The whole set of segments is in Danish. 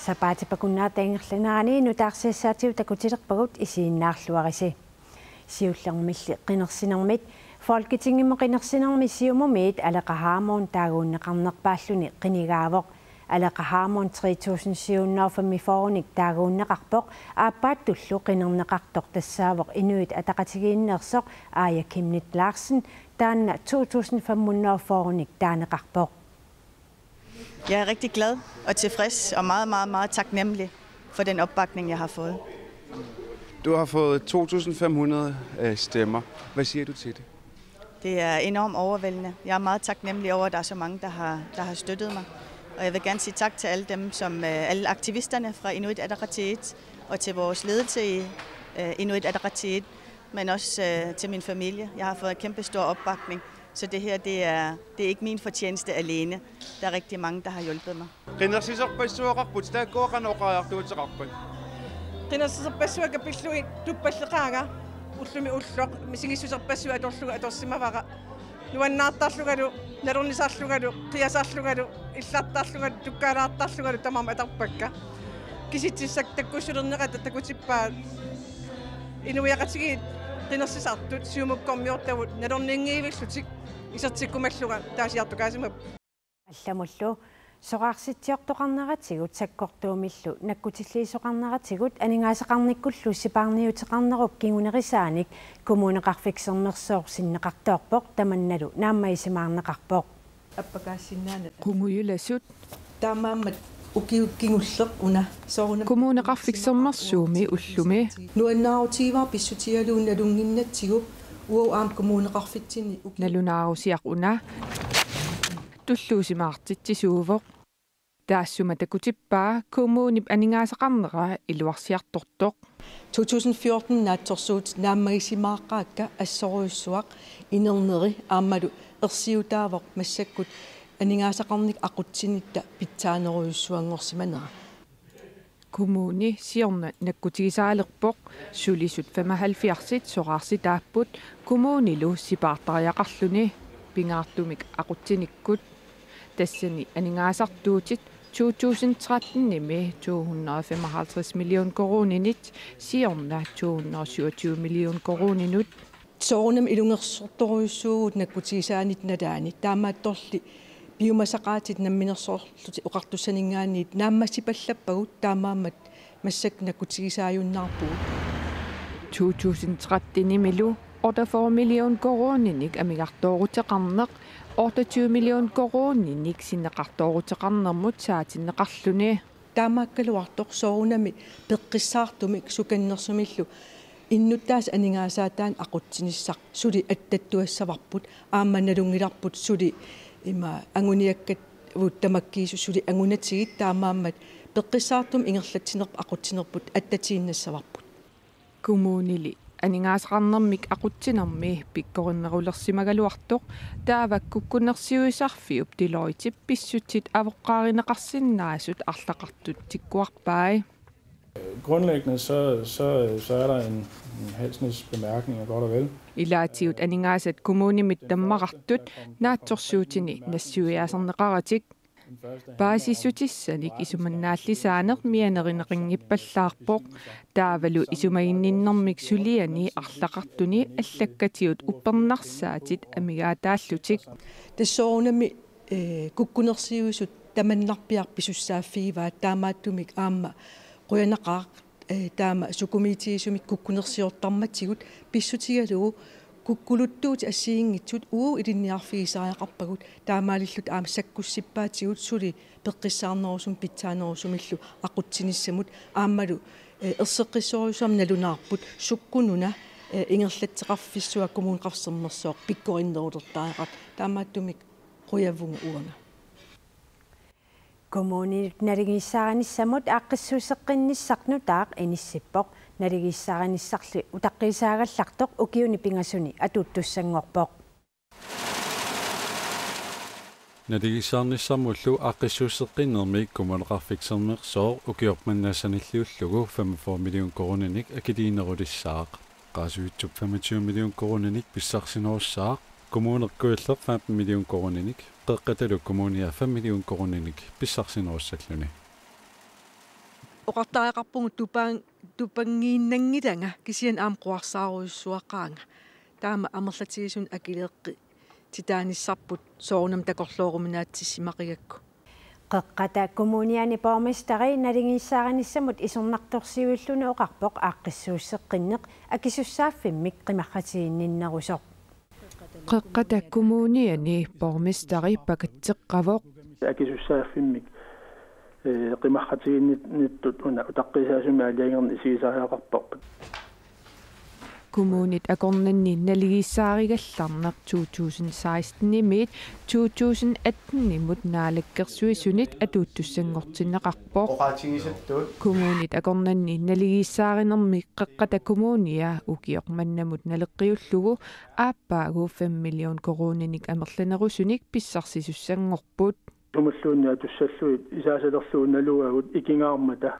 Сапаатипакуннаатаангерланаани нутаарсиассаатиу такутилерпагут исииннаарлуариси сиуллермилли qinерсинермит Folketingimmo qinерсинерми сиумумиит алеқахаамуун таагууннеқарнерпааллуни qinigaavoq алеқахаамуун 3700 фооник таагууннеқарпоқ ааппааттуллу qinернеқартоқ тассаавоқ инуит атақатигииннерсоқ Aya Kimnit Larsen таанна 2500 фооник таанеқарпоқ. Jeg er rigtig glad og tilfreds og meget taknemmelig for den opbakning, jeg har fået. Du har fået 2.500 stemmer. Hvad siger du til det? Det er enormt overvældende. Jeg er meget taknemmelig over, at der er så mange, der har støttet mig. Og jeg vil gerne sige tak til alle dem, alle aktivisterne fra Inuit Ataqatigiit og til vores ledelse i Inuit Ataqatigiit, men også til min familie. Jeg har fået en kæmpe stor opbakning. Så det her, det er ikke min fortjeneste alene. Der er rigtig mange, der har hjulpet mig. Алламуллу соқарситсиортоқарнератигут саккортуумиллу наккутиллиисоқарнератигут анигаасеқарниккуллу сипаарниутеқарнеруп кигунерисааник коммунеқарфиксернерсоор синнеқартоорпоқ таманналу нааммаисимаарнеқарпоқ аппакаассиннаана кунгуюласут таамааммат укиуккингуллеқ уна соорна коммунеқарфиксернерсууми уллуми нуаннаарутигиваа писсутигалуун налунгиннатсигу уау аам коммунеқарфитсини налунаарусиақ уна туллуусимаартитсисуувоқ таассума такутиппаа коммунип анигаасеқарнера илуарсиартортоқ 2014 наатсорсуут нааммагисимааққаакка ассоруйуссуақ инернери аамалу ерсиутаавоқ массаккут анигаасеқарник ақутсинитта питсаанеруйуссуангорсиманера kommuni siorna nakkutigisaalерпоq sulisut 75-sit soqarsitaapпут kommunilu sipaartariaqarluni pingaartumik aqutsiниkkut tassani aningaasartuutit 2013-nimi 255 million koroninit siorna 227 million koroninut soornam ilungersortoruissuugut nakkutigisaanit nalaani taamaattorli biumasaqaatit namminersoorluti oqartussaningaanniit naammassipallappagut taamaammat massak nakkutigisaajunnaarpugut 2013-nimilu 48 million koroninik amigartooruteqarneq 28 million koroninik sinneqartooruteqarnermut saatinneqarluni taamaakkaluartoq soorunami peqqissaartumik sukannersumillu innuttaas aningaasaataan aqutsinissaq suli attattuassavarput aammanalungilarput suli ima anguniakkat vuuttamakkiisu suli angunatigit taamaammat peqqissaartum ingerlatsinerp aqutsinerput attatiinnassavарпут kommunili aningaasaqarnermik aqutsinermi pikkorinnerulersimagaluartoq taavakkukkunersiuisarfiup tiloritip pissutsit avoqqaarineqarsinnaasut arlaqartut tikkuarpai. Grundlæggende så er der en halsneds bemærkninger godt og vel. Ilaatiut aningaasat kommunimit tammaqartut naatsorsuutini nassuiaasarneqaratik paasissutissaanik isumannaallisaaneq mianerineqinngippallaarpoq taavalu isumaginninnermik suliani arlaqartuni allakkatiut uppernarssaatit amigaataallutik tassoornami kukkunersiuisut tamannarpiarpisussaaffiivaa taamaattumik aamma quyanaqaaq taama sukumitiisumik kukkunersiortarmatigut pissutigalugu kukkuluttuuti assiingitsut uu ilinniarfigisaajaqarpagut taamaalillut aam sakkussippaatigut suli peqqissaarnerusum pitsaanerusumillu aqutsinissamut aammalu erseqqissorusuam nalunaarput sukkununa ingerlatteqarfissua kommuneqarsernersoq pikkorinnerulertaaqat taamaattumik quyavunga uanga kommunit naligiissaaganissamut aaqqissuuseqqinnisarnutaaq inissippoq naligiissaaganissarlu utaqqiisaagallartoq ukiuni pingasuni atuuttussangorpoq naligiissaanissamullu aaqqissuuseqqinnermi kommuneqarfiksernersoor ukiormannaasanilliullugu 45 million koroninik akiliinerulissaaq qaasuitsup 25 million koroninik pissarsinerussaaq kommunerkuilleq 15 million koruninik qeqqatalu kommunia 5 million koruninik pissarsinerussalluni oqartaaqqarpungu tupangiinnangilanga kisian aam quarsaaruissuaqaanga taama amerlatigisun akileeqqi titaanissarput soornam takorlooruminaatissимақигакку qeqqata kommuniani pormestari nalingiissaaganissamut isornartorsiuilluna oqarpoq aaqqissuusseqqinneq akisussaaffimik qimarratiinninnerusoq qeqqata kommuniani pormestari pakatseqqavoq akisussaaffimik qimarratiinnittut una utaqqisaasumi aliangerni isiisariaqarporput kommunit akornanni naligiissaarigallarneq 2016 nimit 2018 naalakkersuisunit atuuttussangortinneqarpoq kommunit akornanni naligiissaaриnermi qeqqata kommunia ukioqmannamut naleqqiullugu aappaagu 5 million koruninik amerlanerusunik pissarsisussanngorput umulluunni atussallui isaasalerluunaluagut ikingаарmata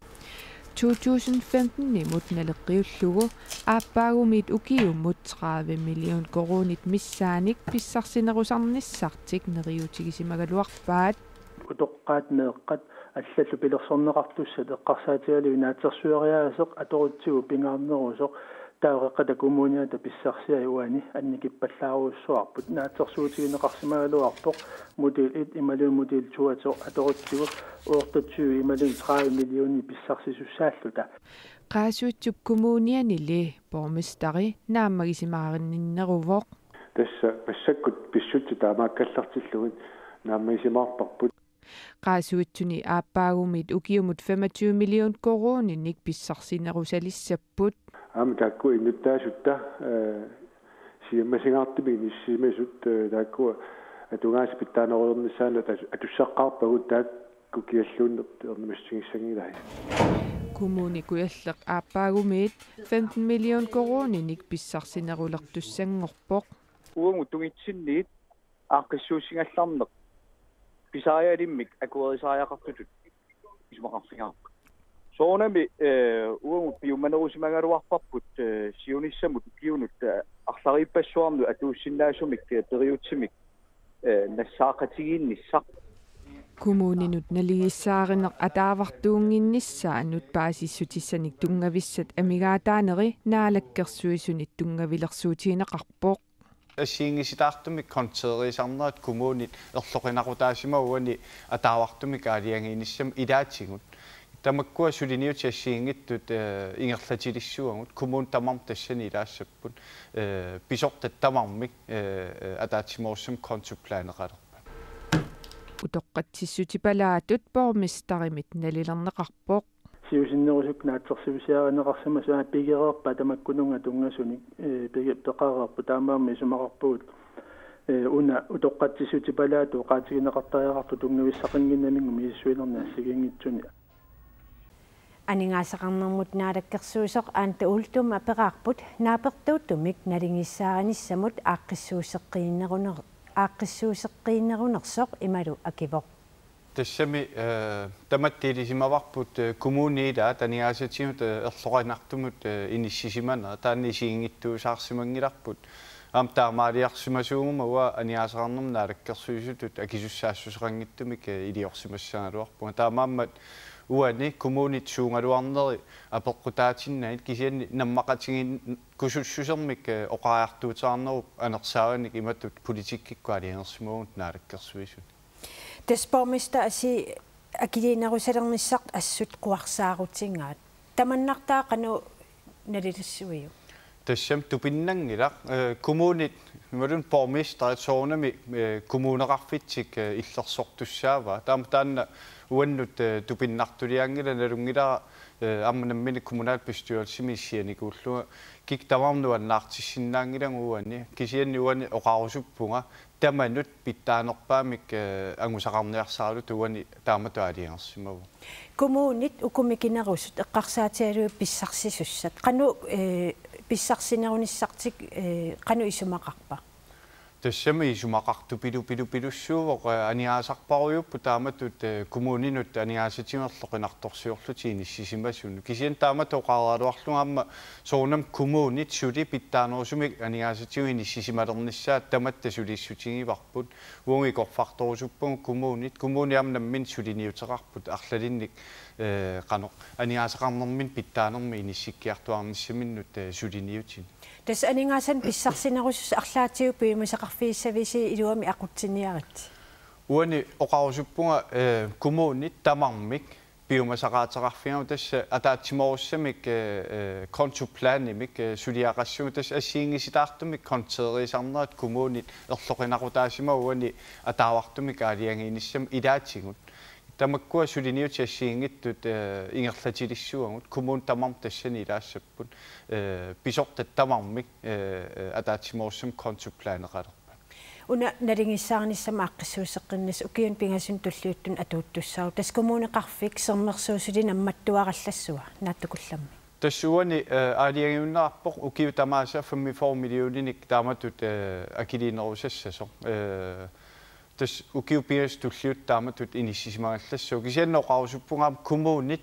2015 nimut naleqqiullugu aappaagumiit ukiummut 30 million korunit missaanik pissarsinerusarnissartik neriutigisimaгаluarpaat utoqqaat meeqqat аллаллу пилерсорнеқартуссат эққарсаатигалу наатсерсуариаасеқ аторутсигу пингаарнеруусоқ таавеққата коммуниата писсарсиа юани анникиппаллааруussуарпут наатсерсуутигинеқарсимагалуарпоқ модел 1 ималу модел 2 аторутсигу оортатсуу ималу 30 миллиони писсарсисуссааллута qaasuutsup kommunianili pormestari naammagisimaarinninneruvоq тасса пассаккут писсутти таамааккаллартиллугит нааммагисимаарпарпут qaasuutsuni aappaagumiit ukiumut 25 million koruninik pissarsinerusalissapput ам такку инуттаасутта сиаммасингаартими ниссимасут такку атугаас питтаанерулернissaanут атуссаққарпагут таак кукиаллууннерт ернамассигиссангилаа kommuni kujalleq aappaagumiit 15 million koruninik pissarsinerullertussanngorpoq uungu tungitsinniit aaqqissuusingallarneq pisarialimmik akuerisaariaqartutut ismaqarfigaaq soonami uungu piummanerusimagaluarparput siunissamut kiunut арларииппассуарну атуусиннаасумик периутсимик нассаақатигиинниссақ kommuninut naligiissaaриneq ataavartuunginnissaa annut paasissutissаник тунгависсат амигаатаанери наалаккерсуисунит тунгаvillersuutigineqarpoq ассиингиситаартумик контерисарнерат коммунит ерлоқинақутаасима уани атаавартумик аалиангииниссам илаатсигут тамаккуа сулиниут ассиингиттут ингерлатилиссуагут коммун тамарм тассани илаассаппут писортат тамармик атаатсимоорсум контуплаанеқалерпа утоққатсиссутипалаатут порместаримит налилернеқарпоқ сиусиннерусук наатсерсивисиаранеқарсама суа пигереерпа тамаккунунга тунгасуник пеқарерпу таамаамми сумақарпуут уна утоққатсиссутипалаату qaatigineqartariaqartu tungavissaqinginnamingum миссуилернаассигингитсуни анингаасақарнэрмут наалаккерсуусоқ аанта уултума пеқарпут наапертууттумик налингиссааранissamут aaqqissuuseqqiinnerunерсоқ ималу акивоқ тассами таматтилисимаварпут коммуниила таниаасатсимут ерлоқинартумут иниссисимана тааннисиингиттуусаарсимангиларпут ам таамаалиарсимасуугума уа аниаасақарнерм наалаккерсуисутут акисуссаассусеқангиттумик илиорсимассаагалуарпунга таамааммат уани коммунит суунгалуарнери апеққутаатиннаит кисианни наммақатигин кусуссусермик оқаартуутаарнеруп анерсааганик иматтут политиккиккуалиангерсимагут наалаккерсуисут теспормиста аси акилинерусалерниссарт ассут қуарсаарутингаат таманнартаа қану налилиссуиу тассам тупиннангилақ коммунит ималун пормистер соонами коммунеқарфитсик иллерсортуссаава таамаанна уаннут тупиннартулиангила налунгила амманаммини коммуналбестюрсимиссианикууллуга кик таварнуаннаартиссиннаангилангуани кисианни уани оқарусуппунга таманут питтаанерпаамик ангусақарниарсааралу туани тааматуалиангерсимаву коммунит укумикинерусут эққарсаатиалу писсарсисуссат қану писсарсинерунissartik қану исумақарпа тассами сумақарту пилуссуувоқ аниаасарпаруйуппу тааматут коммунинут аниаасатимерлоқинарторсиорлутиин иссисимасуну кисиан таамат оқаараалуарлунгаама соонам коммунит сули питтаанерусумик аниаасатиуин иссисималерниссаат таматта сулииссутигиварпут уонгикорфарторусуппун коммуниамнаммин сулиниутеқарпут арлалинник qanoq aniaasaqarnermin pittaanermi inissikiartuarnissaminnut suliniutin tas aningaasan pissarsinerussus arlaatigu piimusaqarfiissavisi iluami aqutsiniarit uani oqarusuppunga kommunit tamarmik piumasaqaataqarfiamu tassa ataatsimorussamik kontuplanimik suliaqassugu tas assiingisitaartumik konteriisarnerat kommunit erloqinaqutaasima uani ataavartumik aaliangiinissam ilaatigut tamakkua suliniutiassiingittut ingerlatilissuagut kommun tamam tassani ilaassapput pisortat tamarmik ataatsimorssam kontuplaaneqalerpa una naringissaarnissama aqqissuuseqqinnas ukiun pingasun tulliuttun atuuttussaaru tas kommuneqarfik sermersuusulin ammattuarallassuga naattukullammi tassuani aaliangiunnaarpoq ukiu tamaasa 45 millioninik taamatut akiliinerusassaso tas ukiupias tulliut taamatut inissisimaallassuu kisiannoqarusuppungaam kommunit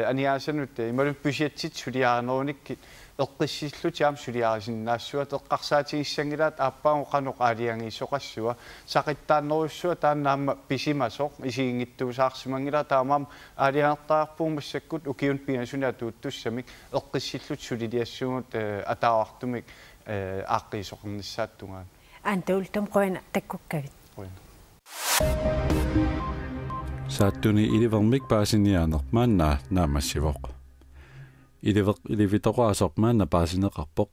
aniaasanut imalun pysiatsit suliaanerunikki eqqissillutiam suliaarisinnaassuat eqqarsaatigissangilaat aappaagu qanoq aaliangiissoqassua saqittaannerussua taannaamma pisimasoq isiingittuusaarsimangila taamaam aalianertaarpuumassakkut ukiun piasuna tuuttussamik eqqissillut suliliassugut ataavartumik aaqqiisoqernissaattungaan antuultum qoina takkukkavit saattuni ilivermik paasiniaanermaanna naamassivoq ilivitoqaasormaanna paasineqarpoq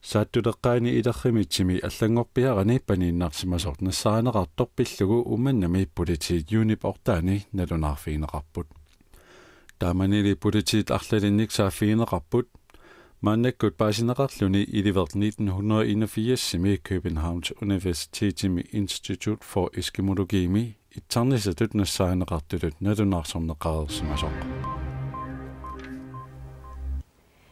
saattuleqqaani ilerrimitsimi allangorpiarani paniinnaarsimasort nassaaneqartor pillugu umannami politit unip ortaani nalunaarfiineqarput taamanili politit arlalinnik saaffiineqarput Mannekkut paasineqarluni ilivert 1981 Københavns Universitetimi Institute for Eskimologimi ittarnisatut nassaaneqartulut nalunaarsorneqareersimasoq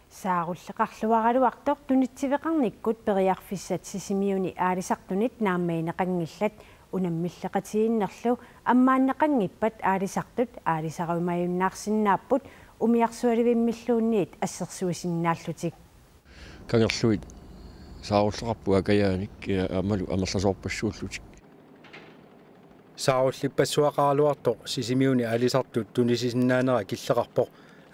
saarullaqarluaraluartoq tunitsiveqarnikkut periarfissat sisimiuni aalisartunit naammainaqangillat unammilleqatiginnerlu ammaanneqangippat aalisartut aalisarumajunnaarsinnaaput umiarsualivimmiluunniit assersuisinnaаллутик kangerluit saarullaqarpu akajaanik amalu amerlasoorpassuullutik saarullipassuaqaaluartoq sisimiuni aalisartut tunisisinnaanera killeqarpoq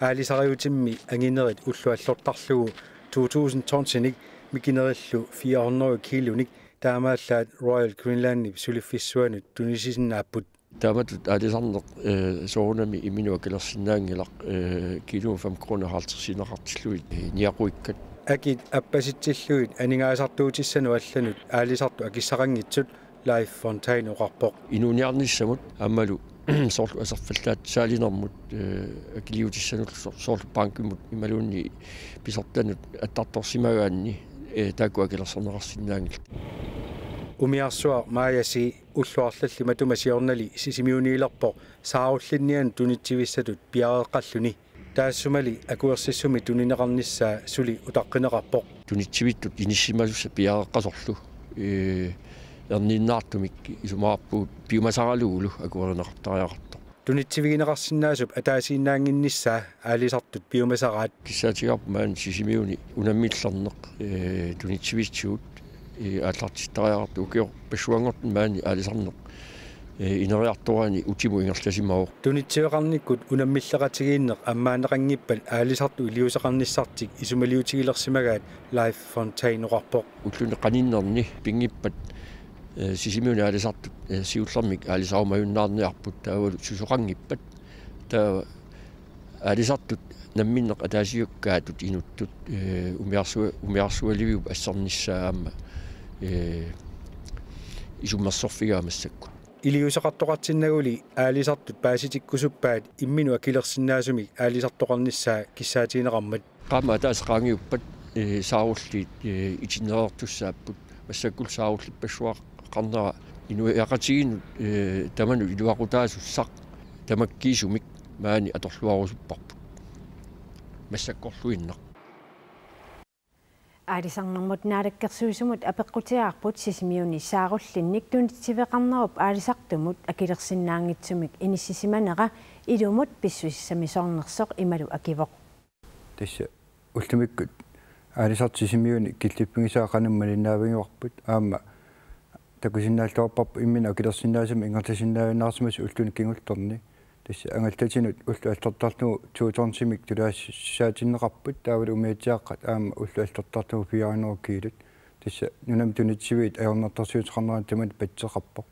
aalisariutimmi anginerit ulluallortarlugu 2000 tonsinik mikinerillu 400 kilonik taamaallaat Royal Greenlandip sulifissuanut tunisisinnaaput taamatut aalisarneq soorunami iminuakelersinnaangilaq kilo 5 kroner 50 niaquikkat akit appasitsilluit aningaasartuutissanu allanut aalisartu akissaqangitsut Life Fontaine oqarpoq inuuniarnissamut ammalu soorlu aserfallaat saalinermut akiliutissanut soorlu pankimut imaluunni pisortanut attartorsimagaanni taakuakelerserneqarsinnaangil umiarsuar maayasi ulluarlalli matumasiornali sisimiuniilerpoq saarullinnian tunitsivissatut piareqqalluni taassumali akuersissumi tunineqarnissaa suli utaqqinеqarpoq tunitsivitut inissimalussa piareqqasorlu erniinnaartumik isumaarpuut piumasaraluulu akuerneqartariaqartoq tunitsivigineqarsinnaasup ataasiinnaanginnissaa aalisartut piumasaraat kissaatigarpumaan sisimiuni unammillerneq tunitsivitsuut ааллартиттариарту укиор пассуангортн маани аалисарнеқ инериарторани утиму ингерласимао тунитсиеқарниккут унаммиллеқатигииннеқ аммаанеқангиппал аалисарту илиусеқарниссартик исумалиутигилерсимагаат Life Fontaine оқарпоқ уллуне қаниннерни пингиппат сисимиуни аалисартут сиуллермик аалисарумаюннаарниарпут таавалу сусоқангиппат таа аалисартут намминнеқ атаасиуккаатут инуттут умиарсуаливиуп ассерниссаама исуммерсорфигаамассакку илиусеқартоқартиннагули аалисартут пааситиккусуппаат иммину акилерсиннаасумик аалисартоқарниссаа киссаатигинеқармат qaama ataasaqaangiuppat saarulliit itinereertussaapпут массаккул сааруллиппассуақ қарнера инуиақатигинут таману илуақутаасуссақ тамаккиисумик маани аторлуарусуппарпут массаккорлуиннеқ аалисарнэрмут наалаккерсуисумут апеққутиаарпут сисимиуни сааруллинник тунитсивеқарнеруп аалисартумут акилерсиннаангитсумик иниссисиманера илумут писсуиссамисорнерсоқ ималу акивоқ тасса уллумиккут аалисарт сисимиуни киллиппигисаақануммалиннаавингуарпут аама такусиннааллуарпарпу иммина акилерсиннаасами ингерласиннаавинаарсимас уллуни кингулторни тасса ангалтатинут уллу аллортарлугу тууторнсимик тулаассаатиннеқарпут таавалу умиатсааққат аама уллу аллортарлугу пиаринеруккиилут тасса нунам тунитсивит аернартарсиутеқарнеран тамат патсеқарпоқ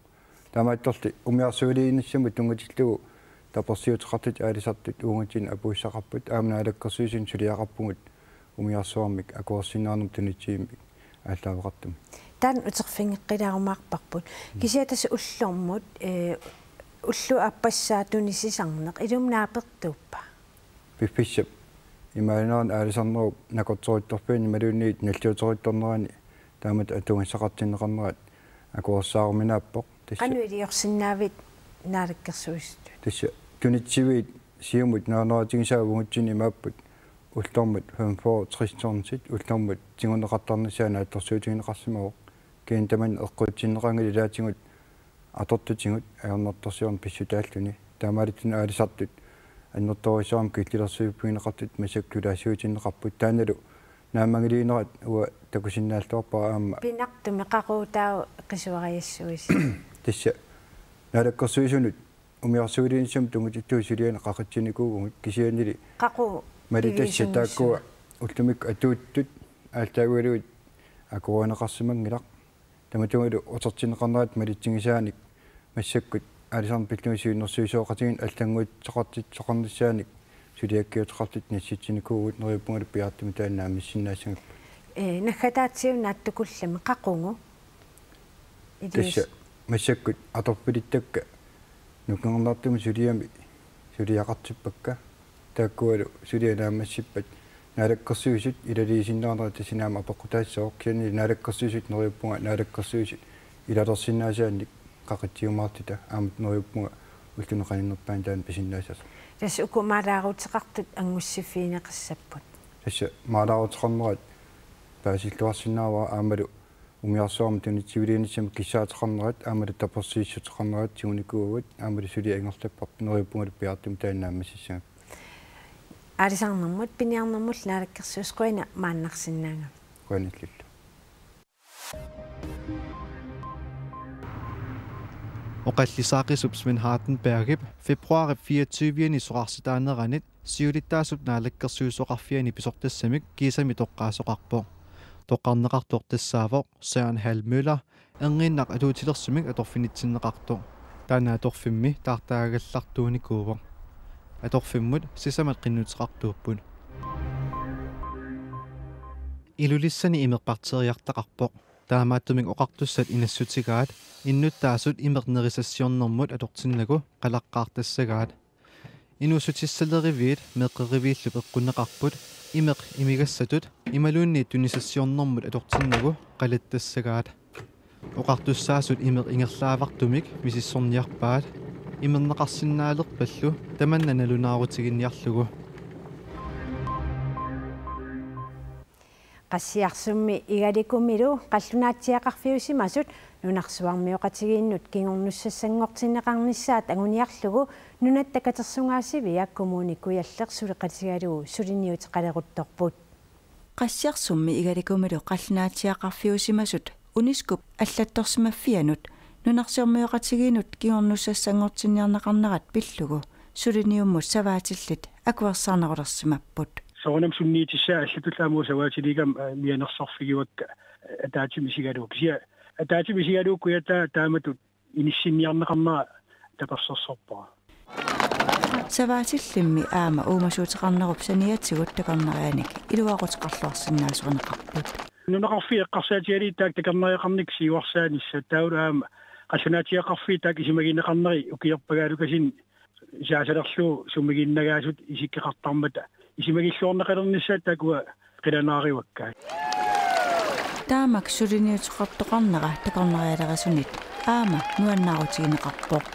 таамаатторли умиарсуулиинассаму тунгатиллугу таперсиутеқартут аалисартут уунгатин апууссақарпут аамнаалаккерсуисин сулиақарпугут умиарсуармик акуарсинаарнер тунитсиимик ааллаавеқартум таан утерфингеққилаарумаарпарпут кисиатас уллормут уллу аппассаатунисисарнеқ илумнаапертууппа пипписсап имаанеран аалисарнеру накорторитторпиани малуунниит наллиутеритторнерани таамат атунгиссақартиннеқарнерат акуарсааруминааппоқ тасса кануилиорсиннаавит наалаккерсуисту тасса тунитсивит сиумут наанератигисаагунгутсини мааппут уллормут 45-60 уллормут тигунеқартарнисаана атторсуутигинеқарсимавоқ кеин таман эққутсиннеқангили лаатингут атортутингут аернартарсиорн писсутааллуни таамаалитсина аалисартут аннерторисаам киллерсуиппигинеқартут масаккулаасуутиннеқарпут тааналу наамангилиинерат уа такусиннааллуарпара аама пинартуми қақуутаа қисуариассуис тасса налаккерсуисунут умиарсуулиинсам тунгутиттуусилиана қақатсиникуугугут кисианили қақу малитасса тааккуа уллумик атууттут аалтаагуалуит акуанеқарсимангилақ таматунгилу отертинеқарнерат малитсигисааник массаккут аалисарн пиллуисуиннэрсуисооқатигин аллангуитсоқартитсоқарниссааник сулиаккиутеқартит насситсиникуугут нериуппунгалу пиартуми таанаа миссиннаассагап нахатаатсиу нааттукуллами қақунгу тасса массаккут аторпилиттакка нукангернартуми сулиами сулиақартиппакка тааккуалу сулианаамассиппат наалаккерсуисут илалиисиннаарнера тасинаама апеққутаассаоқ киани наалаккерсуисут нериуппунга наалаккерсуисут илалерсиннаасаанник қақатсиумаартита аамат нериуппунга уллунеқаниннерпаан таан писиннаасас тасса укумаалаарутеқартут ангуссиффиинеқассаппут тасса маалаарутеқарнерат паасиллуарсинаава аамалу умиарсуарма тунитсивилиинissam киссаатеқарнерат аамалу таперсииссутеқарнерат тигуникуугут аамалу сулиа ингерлаппарп нериуппунгалу пиартум тааннаамассисаа аалисарнэрмут пиниарнэрмул наалаккерсуускуина мааннарсинаага куаниллу Oqallisaaqisups Hardenbergip februar 24 i soqarsitaaneranit siulittaasup naalakkersuusoqarfiani pisortassamik kiisami toqqaasoqarpo toqqarneqartuortassaavoq Søren Halmøller enginnaq atuutilersumik atorfinitsinneqartu taana atorfimmi taartaagallartuunikuuvo atorfimmut sisamat qinnuteqartuupput ilulissani imeqparteriartaqarpoq таамааттумик оқартуссат инассутигаат иннуттаасут имернерисассиорнэрмут аторсиннагу қалаққаартассагаат инусутиссалеривиит меққеривииллу пеққунеқарпут имеқ имигассатут ималуунни тунисассиорнэрмут аторсиннагу қалаттассагаат оқартуссаасут имеқ ингерлаавартумик мисиссорниарпаат имернеқарсинаалерпаллу таманнаналунаарутигинниарлугу qassiarsummi igalikumilu qallunaatiaqarfiusimasut nunarsuarmiuqatigiinnut kingornussassanngortinneqarnissaat anguniarlugu nunattakatersungaasiviak kommunikuyallersuleqatigalugu suliniuteqaleruttorput qassiarsummi igalikumilu qallunaatiaqarfiusimasut uniskup аллатторсимаффианут нунарсиормиуqatigiinnut kingornussassanngortinniarneqarnerat pillugu suliniummus savaatillит акуарсаарнерулерсимаппут соонам сунниитиссаа аллатуллаамуу саваатилигам мианерсарфигиуакка атаатимисигалук сиа атаатимисигалук куята тааматут иниссинниарнеқарнера таперсерсорпаа саваатиллимми аама уумасуутеқарнеруп саниатсигут такарнерианик илуақутеқарлуарсинаасуанеқарпут нунеқарфи эққарсаатиали таак такарнериақарник сиуарсаанисса таулаама қаллунаатиақарфи таак исимагинеқарнери укиерпагаалукасин саасалерлуу суммигиннагаасут исиккеқартармата исимагиллуорнеқалерниссаат такуа қиланаариуаккаа таамак сулиниутеқартоқарнера такарнериалерасунит аама нуаннаарутигинеқарпоқ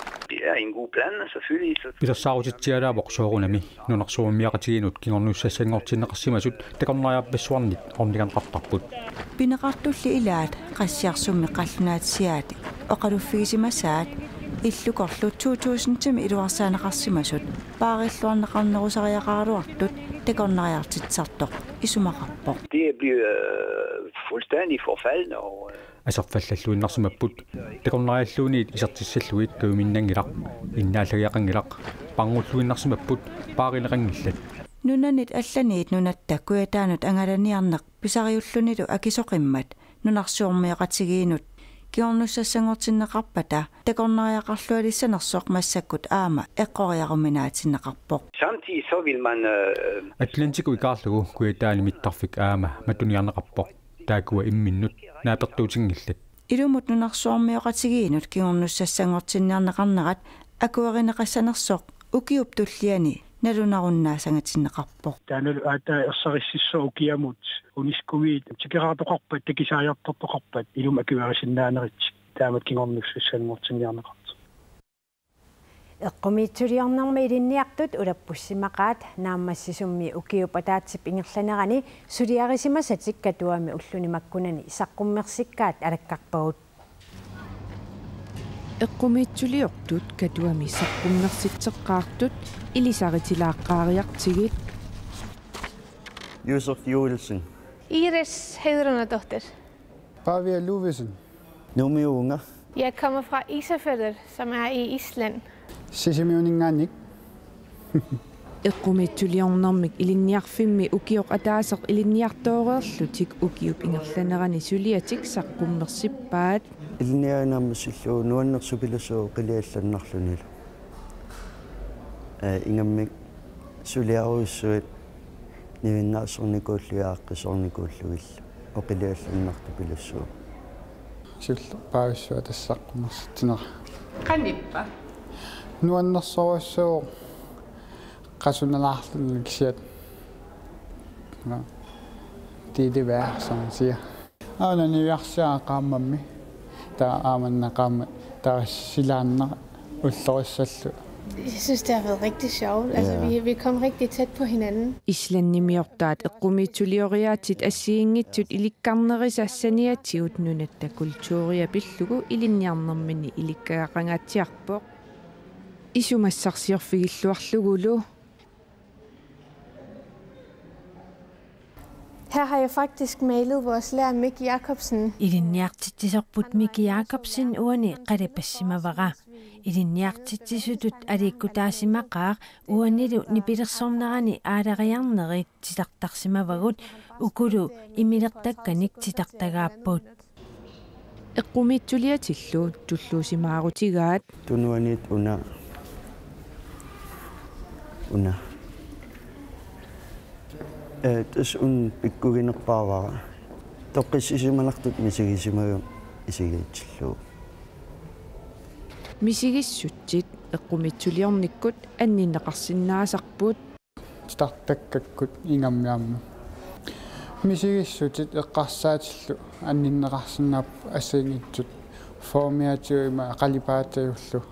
en god plan, selvfølgelig. Пилэрсаарутитсиалаавоқ соорунами нунарсууммиақатигинут кигорнуссассангортиннеқарсимасут такорнариарпассуарнит орниганеқартарпут пинеқартулли илаат qassiarsummi qallunaatissiaati oqaluffigisimасаат иллукорлу 2000-тими илуарсаанеқарсимасут паариллуарнеқарнерусариақаралуартут такорнариартитсартоқ исумақарпоқ. Det bliver fuldstændig forfaldende og асерфаллаллуиннарсимаппут такорнариаллуунит исертиссаллуит кавиминнангилақ иннааллагиақангилақ пангуллуиннарсимаппут пааринеқангиллат нунанит алланиит нунаттаккуятаанут ангаланиарнеқ писариуллунилу акисоқиммат нунарсуормиақатигиинут киорнуссассангортиннеқарпата такорнариақарлуалиссанерсоқ массаккут аама эққориаруминаатиннеқарпоқ. Samtidig så vil man Atlantiku ikaarlugu kuitaani mittarfik aama matuniarneqarpoq taakua imminnut naapertuutiнгиллат илумут нунарсуормиоқатигиинут киорнуссассангортинниарнеқарнерат акуаринеқассанерсоқ укиуп туллиани налунаруннаасангатиннеқарпоқ. таанал аата ерсариссиссоо укиамут унискумиит тикераатоқарпат такисариартортоқарпат илум акуарисиннаанерит таамат кигорнуссассангортинниарнеқарт эққумиитсулиорнэрма илинниартут улаппуссимақаат нааммассисумми укиупатаатсип ингерланерани сулиарисимасатик катуами уллунимаккунани исаққуммерсиккаат алаккарпагут эққумиитсулиортут катуами исаққуммерситсеққаартут илисаритилааққаариартигит Josef Joelsen. Iris Hedrunadottir. Pavia Luvesen. Numi Unga. Jeg kommer fra Isafjordur, som er i Island. Sisimiuninganik. эққумиитсулиорнэрмик илинниарфимми укиоқ атаасеқ илинниартоорерлутик укиуп ингерланерани сулиатик саққуммерсиппаат илиннианааммассиллуу нуаннерсупиласуу қилиалланнарлунилу ингаммик сулиаруиссуит нивиннаасорникууллуяаққисорникууллугилла оқилиалланнарту пилассуу суллу паависсуа тассаққумерситинера Qanippa. нуаннерсоруссуу qasunalarlukisiat det vær som man siger aananiarsaa qaammammi taa aamannaqaamma taa silaanner ullorussallu. Jeg synes, det har været rigtig sjovt. Altså, vi kom rigtig tæt på hinanden. исланнимиортаат эққумиитсулиориаатит ассиингитсут иликкарнерисаассаниатигут нунатта культуурия пиллугу илинниарнэрмини иликкагақангаатсиарпоқ исумассарсиорфигиллуарлугулу. Her har jeg faktisk malet vores lærer Mikke Jacobsen. илинниартитсисорпут Мики Якобсен уани қалипассимавара илинниартитсисутут аликкутаасимақаа уанилу нипилерсорнерани аалариарнерит титартарсимавагут укулу имилертакканик титартагааппут эққумиитсулиатиллу туллуусимаарутигаат тунуанит уна тэс ун пиккугинерпаавара тоққиссисималартут мисигисимагу исигиитсиллуу мисигиссутсит эққумиитсулиорниккут анниннеқарсинаасарпут тартаккаккут ингаммиамма мисигиссутит эққарсаатиллу анниннеқарсинаап ассагитсут формиатиуима қалипаатиуллу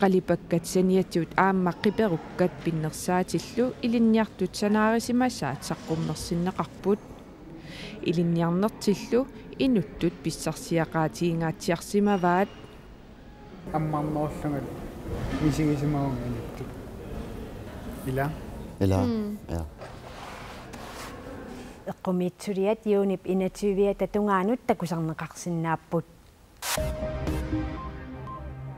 qalipakkatsaniatsuut aammaqqиперуккат пиннерсаатиллу илинниартут санаарисимасаат саққуммерсиннеқарпут илинниарнертиллу инуттут писсарсиақаатигингаатсиарсимаваат аммарнерлугал мисигисимагунгинутту ила я эққумиитсулиат юунип инативиа татунгаанут такусарнеқарсинааппут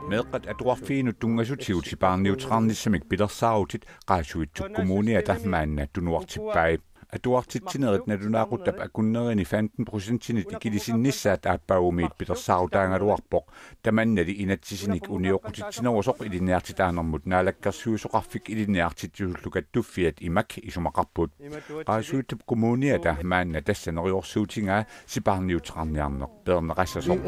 Meeqat atuarfiinut tungasutigut sipaarniutrarnissamik pilersaarutit qaasuitsuk kommuniata maanna tunuartippaip atuartitsineret nalunaaqutap akunnerini 15% ikilisinnissaat aappaumiit pilersaarutaangaluarpoq tamannali inatsisinik unioqutitsinerasoq iliniartitaanermut naalakkersuusoqarfik iliniartitsuullukat tuffiat imak isumaqarput qaasuutup kommuniata maanna tassaneriorsuutingaa sipaarniutrarniarneq peerneqassasoq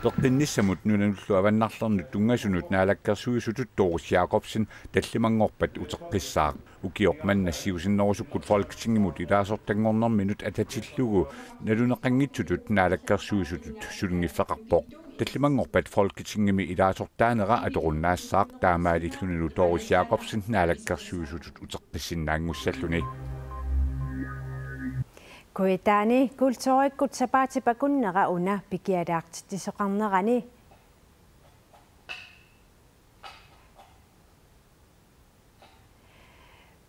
Peqinnissamut nunanullu avannarlernut tungasunut naalakkersuisutut Doris Jacobsen tallimangorpat uteqqissaaq ukiormannassiusinnerusukkut folketingimut ilaasortangornerminut atatillugu naluneqanngitsutut naalakkersuisutut sulungiffeqarpoq таллимангорпат Folketingimi илаасортаанера аторуннаассаақ таамаалиллунилу Doris Jakobsen наалаккерсуисутут утеққиссиннаангуссаллуни Kuitaani kultuurikkut sapaatipakunnera una pikialaartittisoqarnerani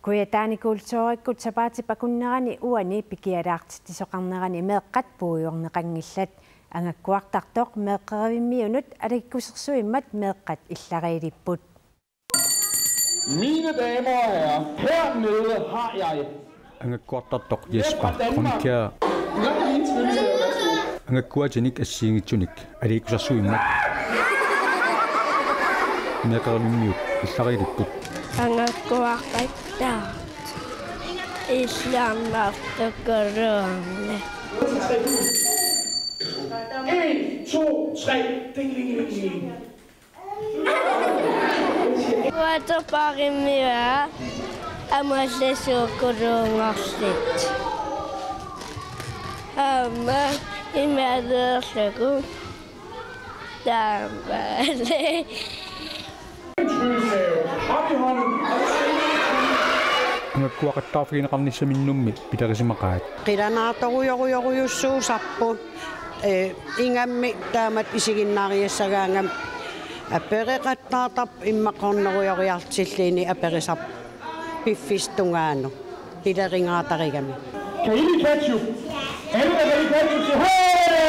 Kuitaani kultuurikkut sapaatipakunnerani uani pikialaartittisoqarnerani meeqqat puujorneqangillat angakkuartartoq meeqqerivimmiunut alikkusersuimmat meeqqat illariilipput Mine damer og herrer, hernede har jeg angakkuartartoq Jesper Kroniker angakkuatinik assiingitsunik aliikkusarsuimmat meeqqerivimmiut illariilipput angakkuartattaart islammartuqquruarne 1, 2, 3, ding, ding, ding, ding. Waterparimia amassuqquruungarsit amma imaderlagu taambale angakkuaqattaarfigineqarnissaminnummi piterisimaqaat qilanaatoruyoruyussuusarpu ingammi taamat isiginnaariassagaangam apereqattaartap immaqorneruyoriartilliini aperisap piffistungaanu pileringaatarigammi Ketchup. Alle der vil ketchup til højre!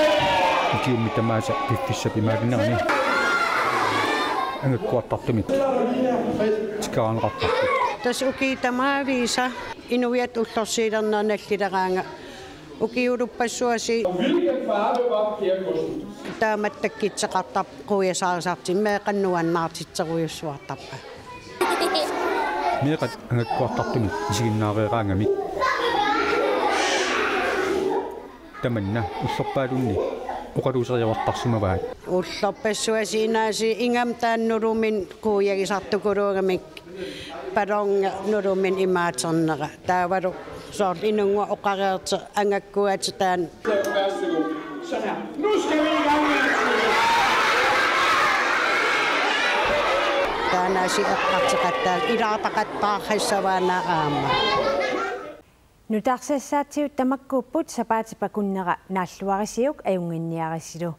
Kiummi tamaasa piffissat imaaginnerni angakkuartartumik tikaanqartartut tas ukiitamaavisa inuiat ullorsiilernernaallileraanga ukiulupassuasi taamattakitseqartap quyasaarsaartim meeqannuannaartitseruyussuartarpa meeqat angakkuartartumik isiginnaareeraangami tamanna ullorpaalunni uqaluuseriavartarsimavaat ullorpassuasi inaasi ingam taannulumin quuyagisartukuluugamik palonga nulumin imaaternera taavalu soort inungua oqareerte angakkuatitaan Sådan her. Nu skal vi i gang med taanaasi eqqartiqattaal ilaataqattaarhassavaana aama Nutarsassaatiu tamakkuupput sapaatipakunnera naalluarisiuk ajunginniarisilu